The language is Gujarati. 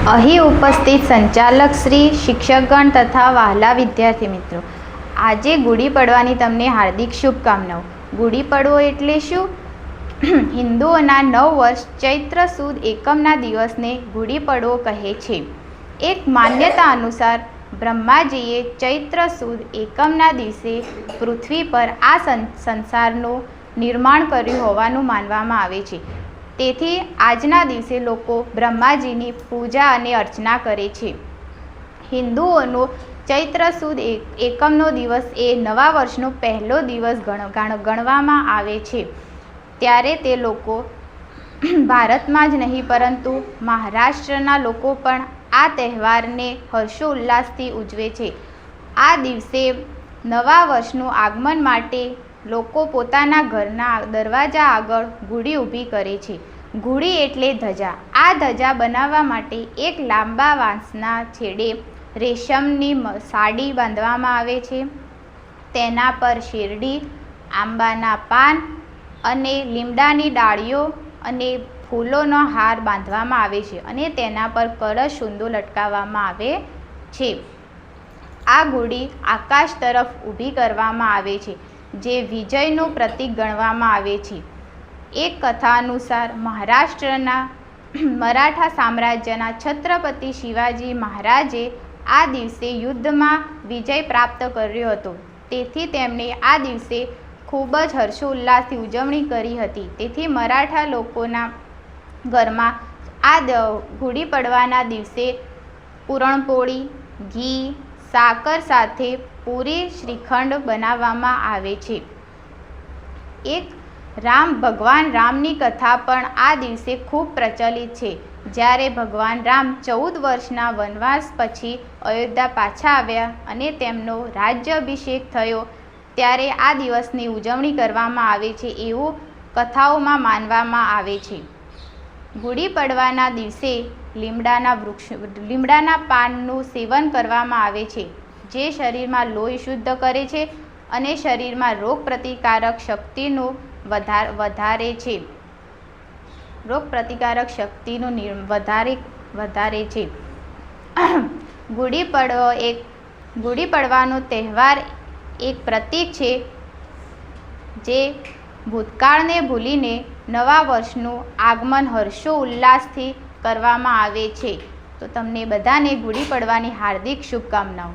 અહીં ઉપસ્થિત સંચાલક શ્રી, શિક્ષકગણ તથા વહાલા વિદ્યાર્થી મિત્રો, આજે ગુડી પડવાની તમને હાર્દિક શુભકામનાઓ. ગુડી પડવો એટલે શું? હિન્દુઓના નવ વર્ષ ચૈત્ર સુદ એકમના દિવસને ગુડી પડવો કહે છે. એક માન્યતા અનુસાર બ્રહ્માજીએ ચૈત્ર સુદ એકમના દિવસે પૃથ્વી પર આ સંસારનું નિર્માણ કર્યું હોવાનું માનવામાં આવે છે. તેથી આજના દિવસે લોકો બ્રહ્માજીની પૂજા અને અર્ચના કરે છે. હિન્દુઓનો ચૈત્ર સુદ એકમનો દિવસ એ નવા વર્ષનો પહેલો દિવસ ગણવામાં આવે છે. ત્યારે તે લોકો ભારતમાં જ નહીં પરંતુ મહારાષ્ટ્રના લોકો પણ આ તહેવારને હર્ષોલ્લાસથી ઉજવે છે. આ દિવસે નવા વર્ષનું આગમન માટે લોકો પોતાના ઘરના દરવાજા આગળ ગુડી ઊભી કરે છે. ગુડી એટલે ધજા. આ ધજા બનાવવા માટે એક લાંબા વાંસના છેડે રેશમની સાડી બાંધવામાં આવે છે. તેના પર શેરડી, આંબાના પાન અને લીમડાની ડાળીઓ અને ફૂલોનો હાર બાંધવામાં આવે છે અને તેના પર કળશ ઊંધો લટકાવવામાં આવે છે. આ ગુડી આકાશ તરફ ઊભી કરવામાં આવે છે, જે વિજયનું પ્રતીક ગણવામાં આવે છે. એક કથા અનુસાર મહારાષ્ટ્રના મરાઠા સામ્રાજ્યના છત્રપતિ શિવાજી મહારાજે આ દિવસે યુદ્ધમાં વિજય પ્રાપ્ત કર્યો હતો. તેથી તેમણે આ દિવસે ખૂબ જ હર્ષોલ્લાસથી ઉજવણી કરી હતી. તેથી મરાઠા લોકોના ઘરમાં આ ગુડી પડવાના દિવસે પૂરણપોળી, ઘી, સાકર સાથે પૂરી, શ્રીખંડ બનાવવામાં આવે છે. એક ભગવાન રામની કથા પણ આ દિવસે ખૂબ પ્રચલિત છે. જ્યારે ભગવાન રામ 14 વર્ષના વનવાસ પછી અયોધ્યા પાછા આવ્યા અને તેમનો રાજ્યાભિષેક થયો, ત્યારે આ દિવસની ઉજવણી કરવામાં આવે છે એવું કથાઓમાં માનવામાં આવે છે. ગુડી પડવાના દિવસે લીમડાના પાનનું સેવન કરવામાં આવે છે, જે શરીરમાં લોહી શુદ્ધ કરે છે અને શરીરમાં રોગ પ્રતિકારક શક્તિનું વધારે છે. ગુડી પડવાનો તહેવાર એક પ્રતીક છે જે ભૂતકાળને ભૂલીને નવા વર્ષનું આગમન હર્ષો ઉલ્લાસથી કરવામાં આવે છે. તો તમને બધાને ગુડી પડવાની હાર્દિક શુભકામનાઓ.